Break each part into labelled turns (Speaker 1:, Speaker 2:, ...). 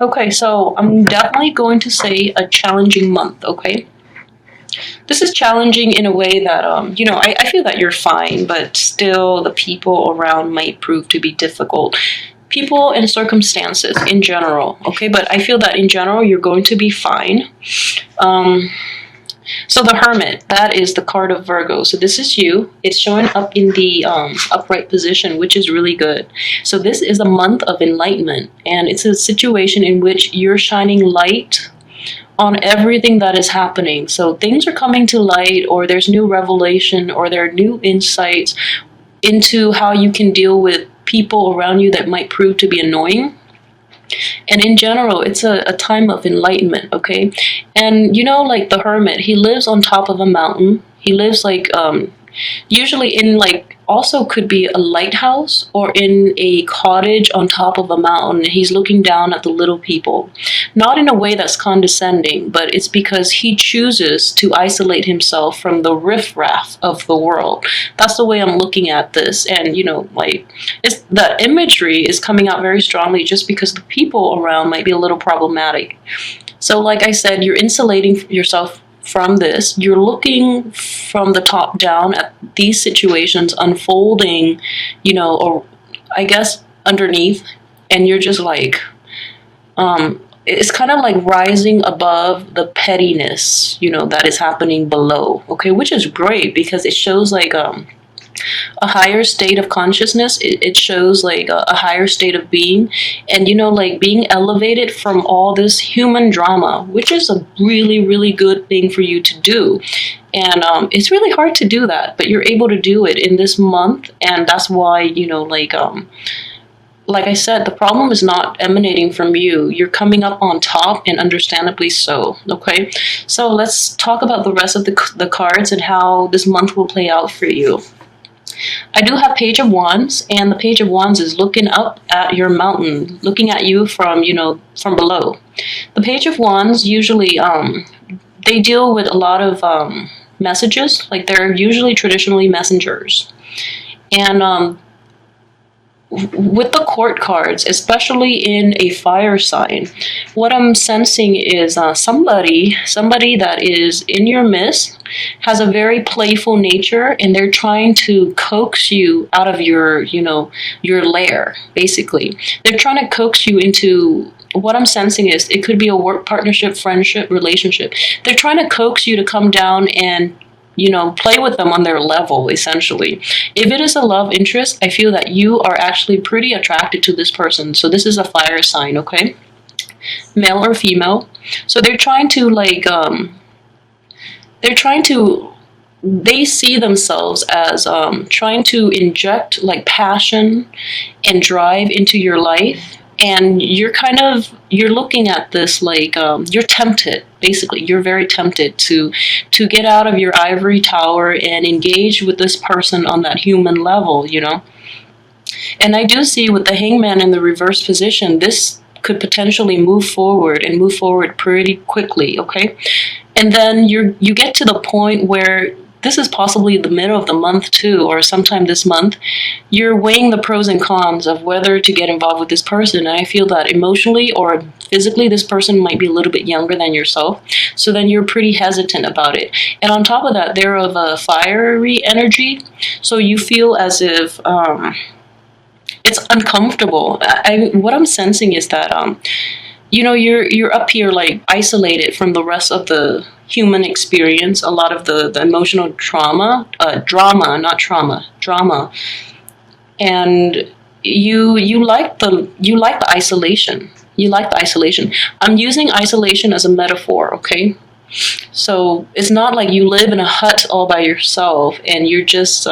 Speaker 1: Okay, so I'm definitely going to say a challenging month, okay? This is challenging in a way that, I feel that you're fine, but still the people around might prove to be difficult. People and circumstances in general, okay? But I feel that in general you're going to be fine. Um, so the Hermit, that is the card of Virgo. So this is you. It's showing up in the upright position, which is really good. So this is a month of enlightenment, and it's a situation in which you're shining light on everything that is happening. So things are coming to light, or there's new revelation, or there are new insights into how you can deal with people around you that might prove to be annoying. And in general, it's a time of enlightenment, okay? And like the Hermit, he lives on top of a mountain. He lives like usually in like also could be a lighthouse or in a cottage on top of a mountain. He's looking down at the little people, not in a way that's condescending, but it's because he chooses to isolate himself from the riffraff of the world. That's the way I'm looking at this. And like it's the imagery is coming out very strongly just because the people around might be a little problematic. So like I said, you're insulating yourself from this. You're looking from the top down at these situations unfolding, or I guess underneath, and you're just like, it's kind of like rising above the pettiness, that is happening below, okay, which is great because it shows like a higher state of consciousness. It shows like a higher state of being, and like being elevated from all this human drama, which is a really really good thing for you to do. And it's really hard to do that, but you're able to do it in this month. And that's why like I said, the problem is not emanating from you. You're coming up on top, and understandably so, okay? So let's talk about the rest of the cards and how this month will play out for you. I do have Page of Wands, and the Page of Wands is looking up at your mountain, looking at you from, from below. The Page of Wands usually, they deal with a lot of messages, like they're usually traditionally messengers. And with the court cards, especially in a fire sign, what I'm sensing is somebody that is in your midst has a very playful nature, and they're trying to coax you out of your lair. Basically, they're trying to coax you into. What I'm sensing is it could be a work partnership, friendship, relationship. They're trying to coax you to come down and play with them on their level, essentially. If it is a love interest, I feel that you are actually pretty attracted to this person. So this is a fire sign, okay? Male or female. So they're trying to they see themselves as trying to inject like passion and drive into your life. And you're looking at this like you're tempted. Basically, you're very tempted to get out of your ivory tower and engage with this person on that human level. And I do see with the Hangman in the reverse position, this could potentially move forward and move forward pretty quickly, okay? And then you get to the point where this is possibly the middle of the month too, or sometime this month, you're weighing the pros and cons of whether to get involved with this person. And I feel that emotionally or physically, this person might be a little bit younger than yourself. So then you're pretty hesitant about it. And on top of that, they're of a fiery energy. So you feel as if it's uncomfortable. What I'm sensing is that you're up here like isolated from the rest of the human experience, a lot of the emotional drama, drama, and you like the isolation. You like the isolation. I'm using isolation as a metaphor, okay? So it's not like you live in a hut all by yourself and you're just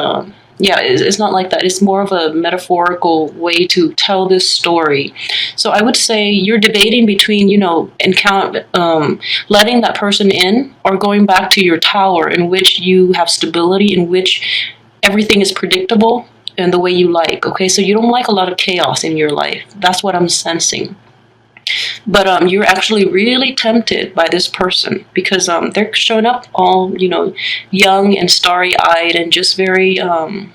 Speaker 1: it's not like that. It's more of a metaphorical way to tell this story. So I would say you're debating between, letting that person in or going back to your tower in which you have stability, in which everything is predictable and the way you like. Okay, so you don't like a lot of chaos in your life. That's what I'm sensing. But you're actually really tempted by this person because they're showing up all, young and starry-eyed and just very, I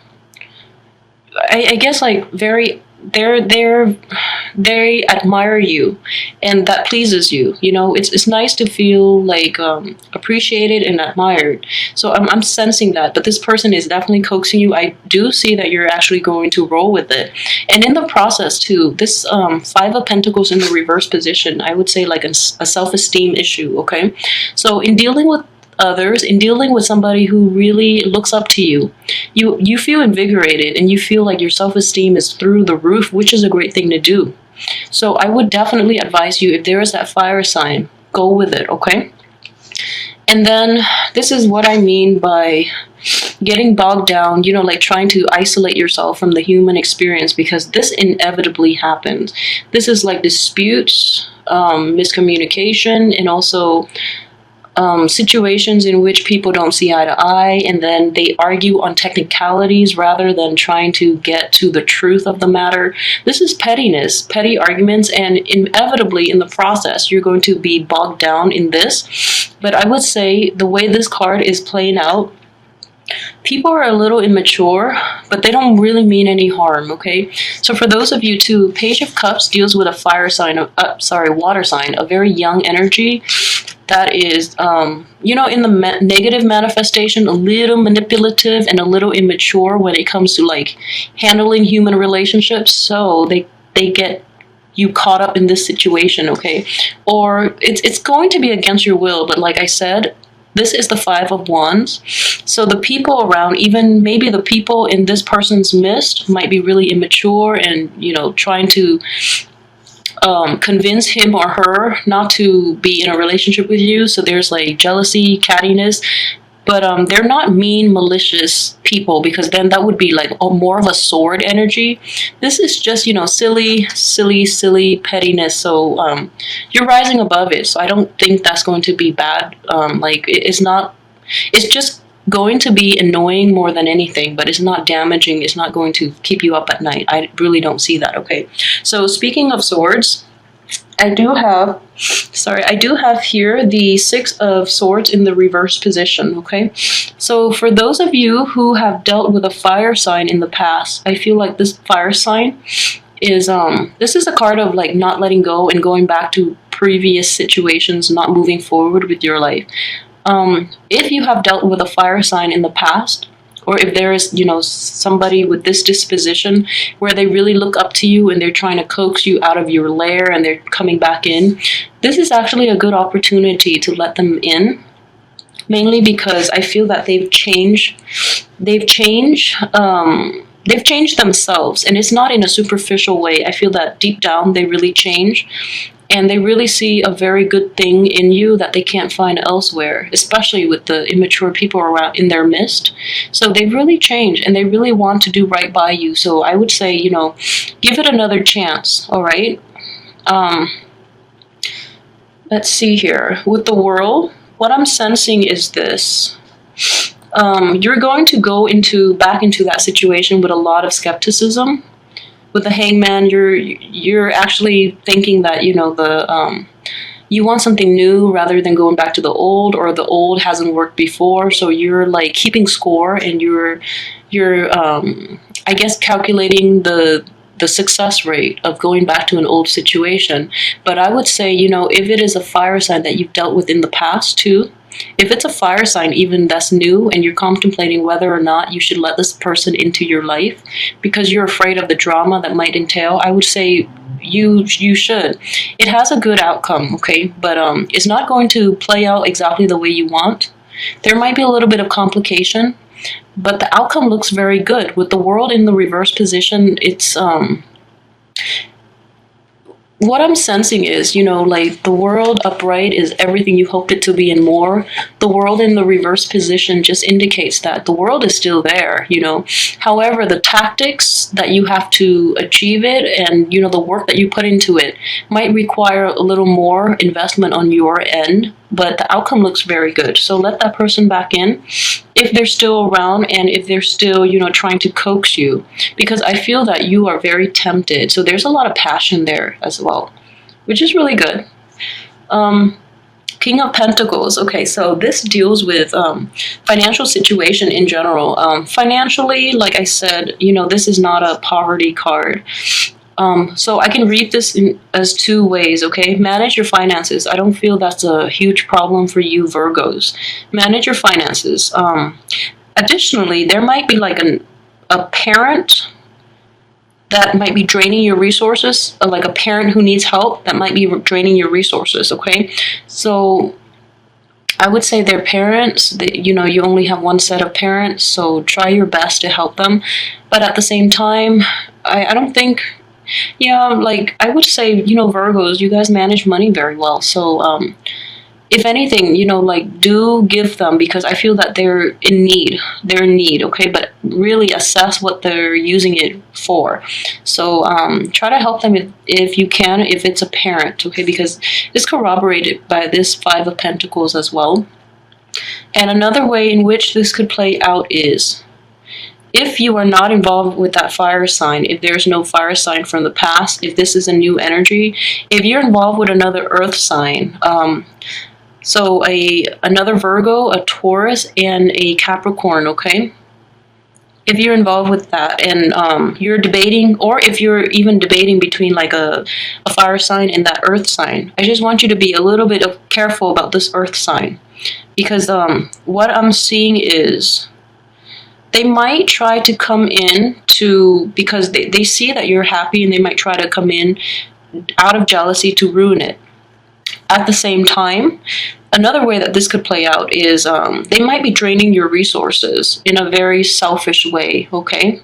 Speaker 1: guess, like very they admire you, and that pleases you. You know, it's nice to feel like appreciated and admired. So I'm sensing that, but this person is definitely coaxing you. I do see that you're actually going to roll with it, and in the process too. This Five of Pentacles in the reverse position, I would say like a self-esteem issue. Okay, so in dealing with others, in dealing with somebody who really looks up to you, you feel invigorated and you feel like your self-esteem is through the roof, which is a great thing to do. So I would definitely advise you, if there is that fire sign, go with it. Okay, and then this is what I mean by getting bogged down, you know, like trying to isolate yourself from the human experience, because this inevitably happens. This is like disputes, miscommunication, and also situations in which people don't see eye to eye, and then they argue on technicalities rather than trying to get to the truth of the matter. This is pettiness, petty arguments, and inevitably in the process, you're going to be bogged down in this. But I would say the way this card is playing out, people are a little immature, but they don't really mean any harm, okay? So for those of you too, Page of Cups deals with a fire sign, water sign, a very young energy that is, you know, in the negative manifestation, a little manipulative and a little immature when it comes to like handling human relationships. So they get you caught up in this situation, okay? Or it's going to be against your will, but like I said, this is the Five of Wands. So the people around, even maybe the people in this person's midst, might be really immature and, you know, trying to convince him or her not to be in a relationship with you. So there's like jealousy, cattiness, but they're not mean, malicious people, because then that would be like more of a sword energy. This is just, you know, silly pettiness. So you're rising above it. So I don't think that's going to be bad. Like it's not. It's just going to be annoying more than anything, but it's not damaging. It's not going to keep you up at night. I really don't see that. Okay. So speaking of swords, I do have here the Six of Swords in the reverse position, okay? So for those of you who have dealt with a fire sign in the past, I feel like this fire sign is, this is a card of like not letting go and going back to previous situations, not moving forward with your life. If you have dealt with a fire sign in the past, or if there is, you know, somebody with this disposition where they really look up to you and they're trying to coax you out of your lair and they're coming back in, this is actually a good opportunity to let them in. Mainly because I feel that they've changed themselves, and it's not in a superficial way. I feel that deep down they really change. And they really see a very good thing in you that they can't find elsewhere, especially with the immature people around in their midst. So they've really changed and they really want to do right by you. So I would say, you know, give it another chance, all right? Let's see here. With the World, what I'm sensing is this. You're going to go back into that situation with a lot of skepticism. With the Hangman, you're actually thinking that, you know, you want something new rather than going back to the old, or the old hasn't worked before. So you're like keeping score, and you're I guess calculating the success rate of going back to an old situation. But I would say, you know, if it is a fire sign that you've dealt with in the past too, if it's a fire sign even that's new and you're contemplating whether or not you should let this person into your life because you're afraid of the drama that might entail, I would say you should. It has a good outcome, okay? But it's not going to play out exactly the way you want. There might be a little bit of complication, but the outcome looks very good. With the World in the reverse position, it's what I'm sensing is, you know, like the World upright is everything you hoped it to be and more. The World in the reverse position just indicates that the world is still there, you know. However, the tactics that you have to achieve it and, you know, the work that you put into it might require a little more investment on your end, but the outcome looks very good. So let that person back in if they're still around and if they're still, you know, trying to coax you, because I feel that you are very tempted. So there's a lot of passion there as well, which is really good. King of Pentacles. Okay, so this deals with financial situation in general. Financially, like I said, you know, this is not a poverty card. So I can read this as two ways, okay? Manage your finances. I don't feel that's a huge problem for you Virgos. Manage your finances. Additionally, there might be like a parent that might be draining your resources, like a parent who needs help that might be draining your resources, okay? So I would say their parents, you only have one set of parents, so try your best to help them. But at the same time, I don't think, yeah, like I would say, Virgos, you guys manage money very well. So if anything, like do give them, because I feel that they're in need. They're in need, okay? But really assess what they're using it for. So try to help them if you can, if it's a parent, okay? Because it's corroborated by this Five of Pentacles as well. And another way in which this could play out is if you are not involved with that fire sign, if there's no fire sign from the past, if this is a new energy, if you're involved with another earth sign, so another Virgo, a Taurus, and a Capricorn, okay? If you're involved with that and you're debating, or if you're even debating between like a fire sign and that earth sign, I just want you to be a little bit careful about this earth sign. Because what I'm seeing is they might try to come in because they see that you're happy, and they might try to come in out of jealousy to ruin it. At the same time, another way that this could play out is they might be draining your resources in a very selfish way, okay?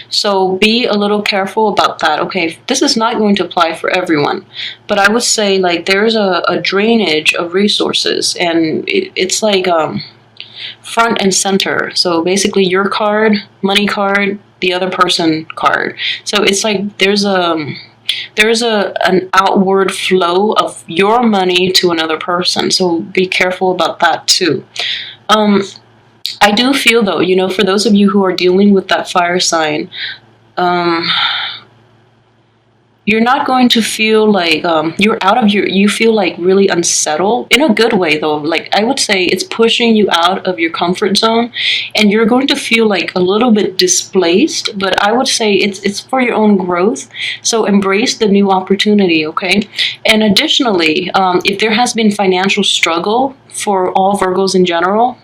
Speaker 1: So be a little careful about that, okay? This is not going to apply for everyone, but I would say like there's a drainage of resources, and it's like front and center. So basically your card, money card, the other person card. So it's like there's an outward flow of your money to another person. So be careful about that too. I do feel though, for those of you who are dealing with that fire sign, you're not going to feel like you feel like really unsettled in a good way though. Like I would say it's pushing you out of your comfort zone, and you're going to feel like a little bit displaced, but I would say it's for your own growth. So embrace the new opportunity, okay? And additionally, if there has been financial struggle for all Virgos in general,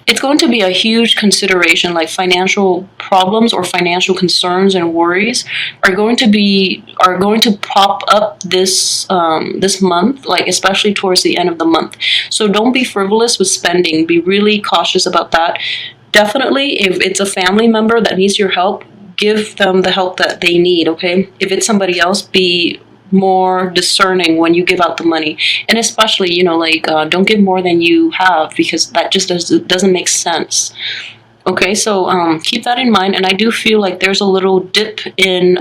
Speaker 1: it's going to be a huge consideration. Like financial problems or financial concerns and worries are going to pop up this month, like especially towards the end of the month. So don't be frivolous with spending. Be really cautious about that. Definitely, if it's a family member that needs your help, give them the help that they need, okay? If it's somebody else, be more discerning when you give out the money, and especially don't give more than you have, because that just doesn't make sense. Okay, so keep that in mind. And I do feel like there's a little dip in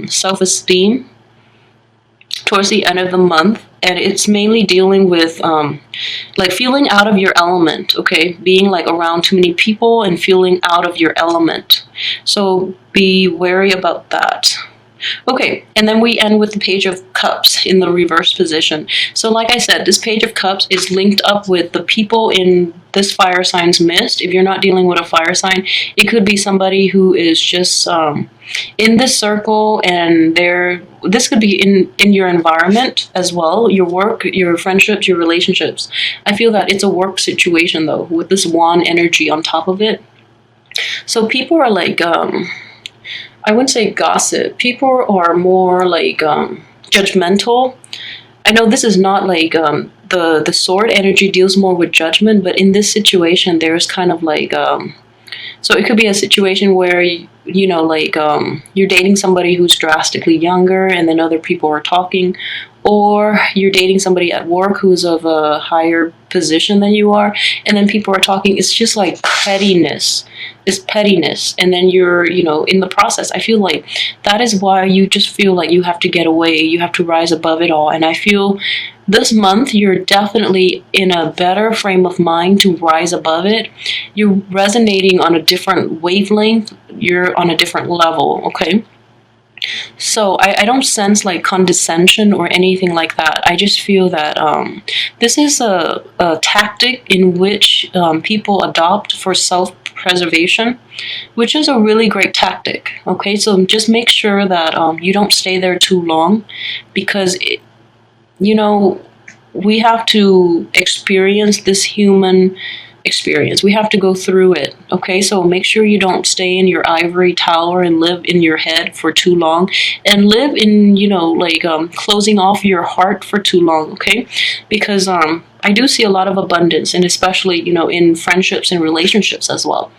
Speaker 1: self-esteem towards the end of the month, and it's mainly dealing with like feeling out of your element, okay? Being like around too many people and feeling out of your element. So be wary about that. Okay, and then we end with the Page of Cups in the reverse position. So like I said, this Page of Cups is linked up with the people in this fire sign's midst. If you're not dealing with a fire sign, it could be somebody who is just in this circle, and this could be in your environment as well, your work, your friendships, your relationships. I feel that it's a work situation though, with this wand energy on top of it. So people are like I wouldn't say gossip. People are more like judgmental. I know this is not like the sword energy deals more with judgment, but in this situation, there's kind of like so it could be a situation where you're dating somebody who's drastically younger, and then other people are talking, or you're dating somebody at work who's of a higher position than you are, and then people are talking. It's just like pettiness. This pettiness, and then you're in the process, I feel like that is why you just feel like you have to get away, you have to rise above it all. And I feel this month you're definitely in a better frame of mind to rise above it. You're resonating on a different wavelength, you're on a different level, okay? So I don't sense like condescension or anything like that. I just feel that this is a tactic in which people adopt for self-preservation, which is a really great tactic. Okay, so just make sure that you don't stay there too long, because you know, we have to experience this human experience. We have to go through it. Okay, so make sure you don't stay in your ivory tower and live in your head for too long, and live in, like closing off your heart for too long. Okay, because I do see a lot of abundance, and especially in friendships and relationships as well.